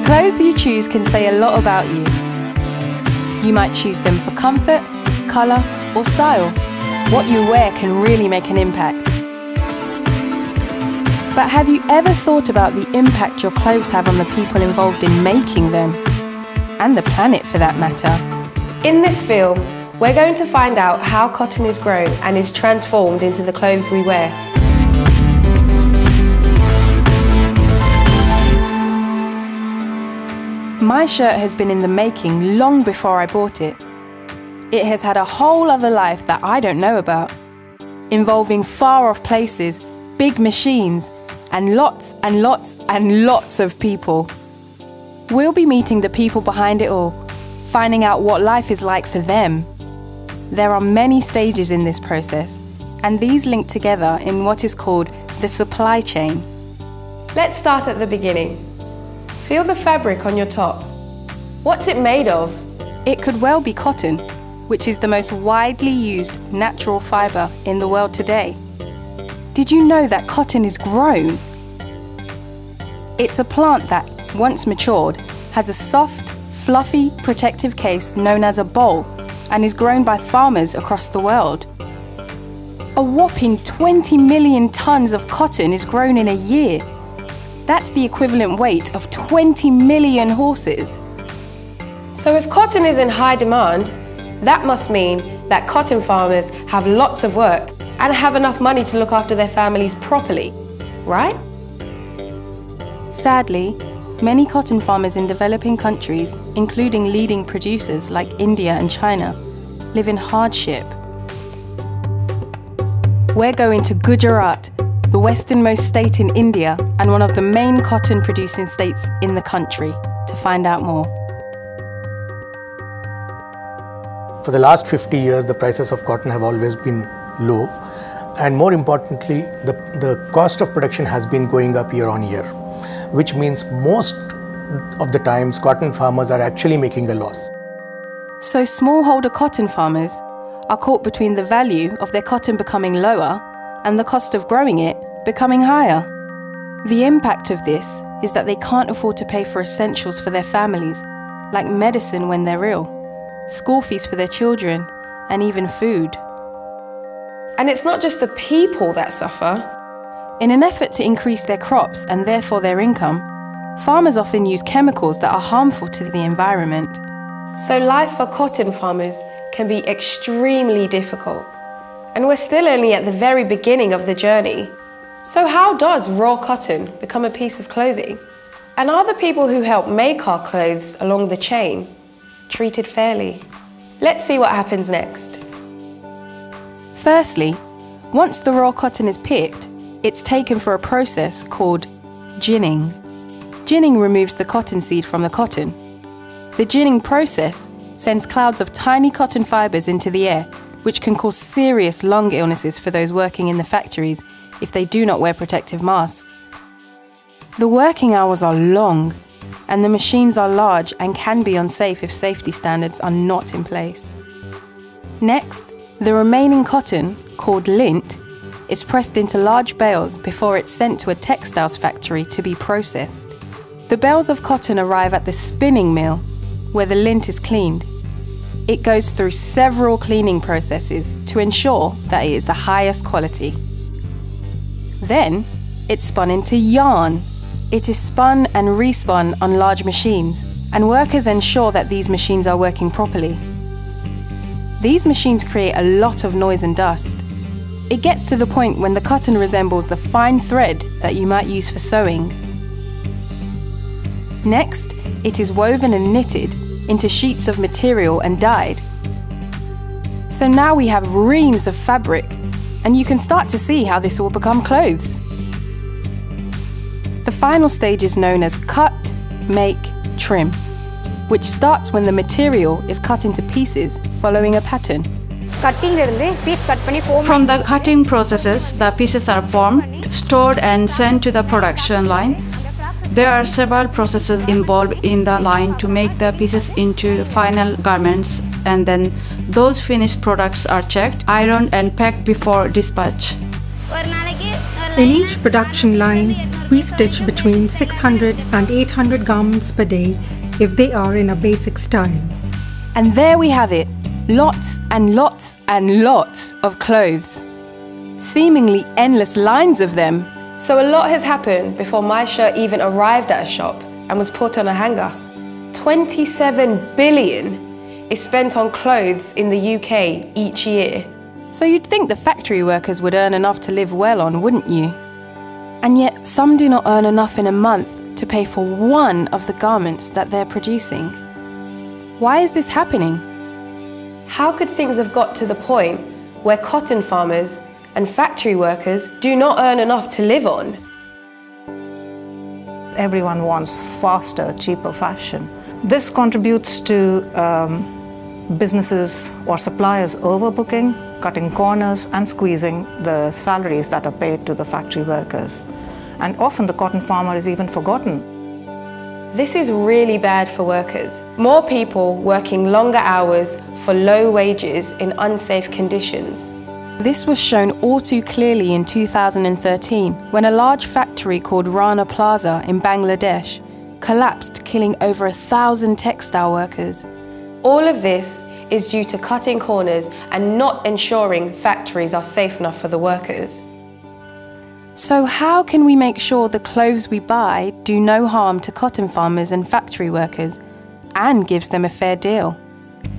clothes you choose can say a lot about you. You might choose them for comfort, colour, or style. What you wear can really make an impact. But have you ever thought about the impact your clothes have on the people involved in making them? And the planet, for that matter. In this film, we're going to find out how cotton is grown and is transformed into the clothes we wear. My shirt has been in the making long before I bought it. It has had a whole other life that I don't know about, involving far-off places, big machines, and lots and lots and lots of people. We'll be meeting the people behind it all, finding out what life is like for them. There are many stages in this process, and these link together in what is called the supply chain. Let's start at the beginning. Feel the fabric on your top. What's it made of? It could well be cotton, which is the most widely used natural fibre in the world today. Did you know that cotton is grown? It's a plant that, once matured, has a soft, fluffy, protective case known as a boll and is grown by farmers across the world. A whopping 20 million tonnes of cotton is grown in a year. That's the equivalent weight of 20 million horses. So if cotton is in high demand, that must mean that cotton farmers have lots of work and have enough money to look after their families properly, right? Sadly, many cotton farmers in developing countries, including leading producers like India and China, live in hardship. We're going to Gujarat, the westernmost state in India and one of the main cotton producing states in the country, to find out more. For the last 50 years, the prices of cotton have always been low, and more importantly, the cost of production has been going up year on year, which means most of the times cotton farmers are actually making a loss. So smallholder cotton farmers are caught between the value of their cotton becoming lower and the cost of growing it becoming higher. The impact of this is that they can't afford to pay for essentials for their families, like medicine when they're ill, school fees for their children, and even food. And it's not just the people that suffer. In an effort to increase their crops and therefore their income, farmers often use chemicals that are harmful to the environment. So life for cotton farmers can be extremely difficult. And we're still only at the very beginning of the journey. So how does raw cotton become a piece of clothing? And are the people who help make our clothes along the chain treated fairly? Let's see what happens next. Firstly, once the raw cotton is picked, it's taken for a process called ginning. Ginning removes the cotton seed from the cotton. The ginning process sends clouds of tiny cotton fibres into the air, which can cause serious lung illnesses for those working in the factories if they do not wear protective masks. The working hours are long, and the machines are large and can be unsafe if safety standards are not in place. Next, the remaining cotton, called lint, is pressed into large bales before it's sent to a textiles factory to be processed. The bales of cotton arrive at the spinning mill, where the lint is cleaned. It goes through several cleaning processes to ensure that it is the highest quality. Then, it's spun into yarn. It is spun and respun on large machines, and workers ensure that these machines are working properly. These machines create a lot of noise and dust. It gets to the point when the cotton resembles the fine thread that you might use for sewing. Next, it is woven and knitted into sheets of material and dyed. So now we have reams of fabric, and you can start to see how this will become clothes. The final stage is known as cut, make, trim, which starts when the material is cut into pieces following a pattern. From the cutting processes, the pieces are formed, stored and sent to the production line. There are several processes involved in the line to make the pieces into final garments, and then those finished products are checked, ironed and packed before dispatch. In each production line, We stitch between 600 and 800 garments per day if they are in a basic style. And there we have it, lots and lots and lots of clothes. Seemingly endless lines of them. So a lot has happened before my shirt even arrived at a shop and was put on a hanger. 27 billion is spent on clothes in the UK each year. So you'd think the factory workers would earn enough to live well on, wouldn't you? And yet some do not earn enough in a month to pay for one of the garments that they're producing. Why is this happening? How could things have got to the point where cotton farmers and factory workers do not earn enough to live on? Everyone wants faster, cheaper fashion. This contributes to businesses or suppliers overbooking, cutting corners and squeezing the salaries that are paid to the factory workers. And often the cotton farmer is even forgotten. This is really bad for workers. More people working longer hours for low wages in unsafe conditions. This was shown all too clearly in 2013 when a large factory called Rana Plaza in Bangladesh collapsed, killing over 1,000 textile workers. All of this is due to cutting corners and not ensuring factories are safe enough for the workers. So how can we make sure the clothes we buy do no harm to cotton farmers and factory workers and gives them a fair deal?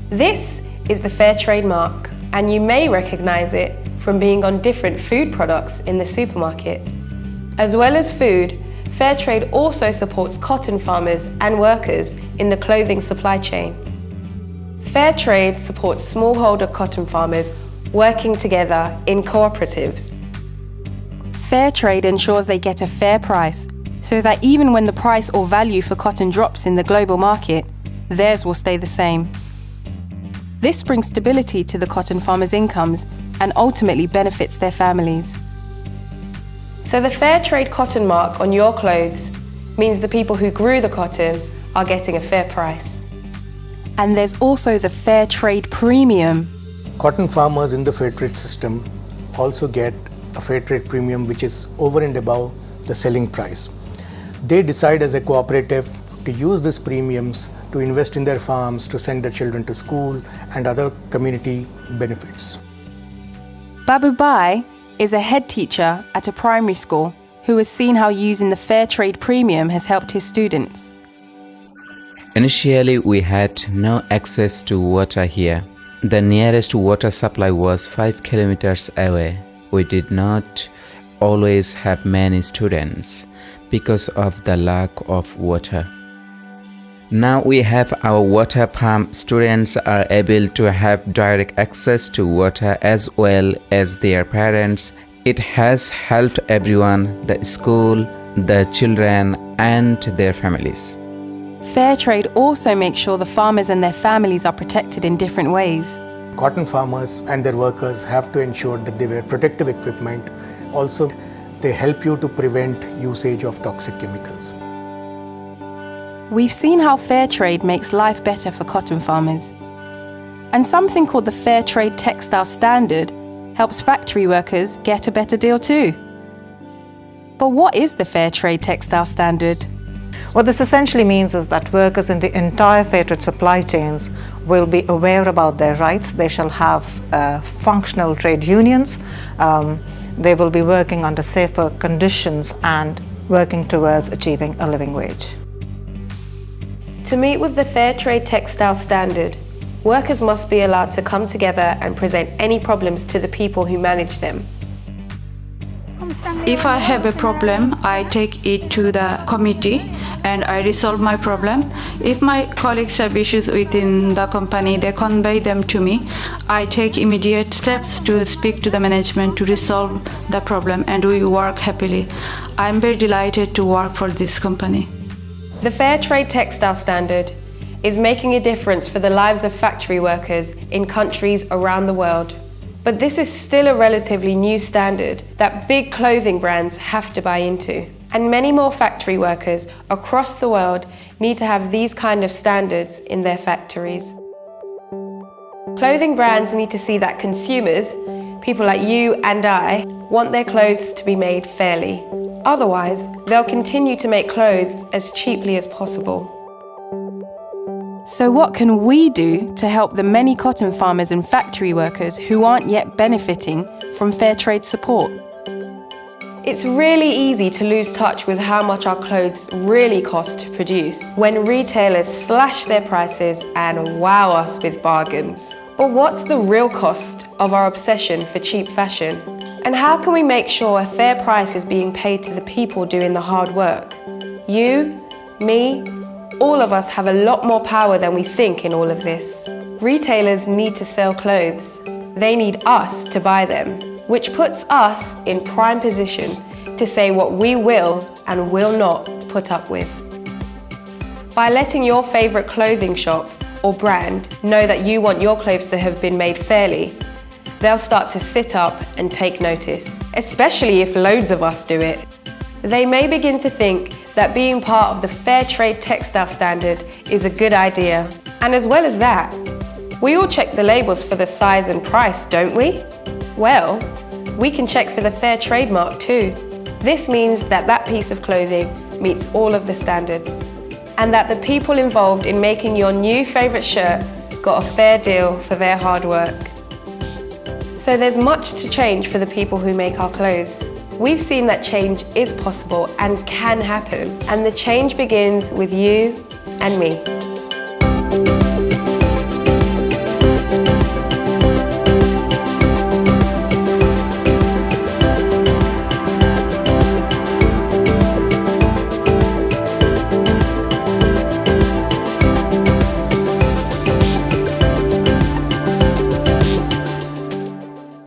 This is the Fairtrade mark, and you may recognise it from being on different food products in the supermarket. As well as food, Fairtrade also supports cotton farmers and workers in the clothing supply chain. Fairtrade supports smallholder cotton farmers working together in cooperatives. Fairtrade ensures they get a fair price, so that even when the price or value for cotton drops in the global market, theirs will stay the same. This brings stability to the cotton farmers' incomes and ultimately benefits their families. So the Fairtrade cotton mark on your clothes means the people who grew the cotton are getting a fair price. And there's also the Fairtrade premium. Cotton farmers in the Fairtrade system also get a Fairtrade premium which is over and above the selling price. They decide as a cooperative to use these premiums to invest in their farms, to send their children to school and other community benefits. Babu Bai is a head teacher at a primary school who has seen how using the Fairtrade premium has helped his students. Initially, we had no access to water here. The nearest water supply was 5 kilometers away. We did not always have many students because of the lack of water. Now we have our water pump. Students are able to have direct access to water as well as their parents. It has helped everyone, the school, the children and their families. Fairtrade also makes sure the farmers and their families are protected in different ways. Cotton farmers and their workers have to ensure that they wear protective equipment. Also, they help you to prevent usage of toxic chemicals. We've seen how Fairtrade makes life better for cotton farmers. And something called the Fairtrade Textile Standard helps factory workers get a better deal too. But what is the Fairtrade Textile Standard? What this essentially means is that workers in the entire Fairtrade supply chains will be aware about their rights. They shall have functional trade unions. They will be working under safer conditions and working towards achieving a living wage. To meet with the Fairtrade Textile Standard, workers must be allowed to come together and present any problems to the people who manage them. If I have a problem, I take it to the committee and I resolve my problem. If my colleagues have issues within the company, they convey them to me. I take immediate steps to speak to the management to resolve the problem and we work happily. I'm very delighted to work for this company. The Fairtrade Textile Standard is making a difference for the lives of factory workers in countries around the world. But this is still a relatively new standard that big clothing brands have to buy into. And many more factory workers across the world need to have these kind of standards in their factories. Clothing brands need to see that consumers, people like you and I, want their clothes to be made fairly. Otherwise, they'll continue to make clothes as cheaply as possible. So what can we do to help the many cotton farmers and factory workers who aren't yet benefiting from Fairtrade support? It's really easy to lose touch with how much our clothes really cost to produce when retailers slash their prices and wow us with bargains. But what's the real cost of our obsession for cheap fashion? And how can we make sure a fair price is being paid to the people doing the hard work? You, me, all of us have a lot more power than we think in all of this. Retailers need to sell clothes. They need us to buy them, which puts us in prime position to say what we will and will not put up with. By letting your favourite clothing shop or brand know that you want your clothes to have been made fairly, they'll start to sit up and take notice, especially if loads of us do it. They may begin to think that being part of the Fairtrade textile standard is a good idea. And as well as that, we all check the labels for the size and price, don't we? Well, we can check for the Fairtrade mark too. This means that that piece of clothing meets all of the standards, and that the people involved in making your new favourite shirt got a fair deal for their hard work. So there's much to change for the people who make our clothes. We've seen that change is possible and can happen, and the change begins with you and me.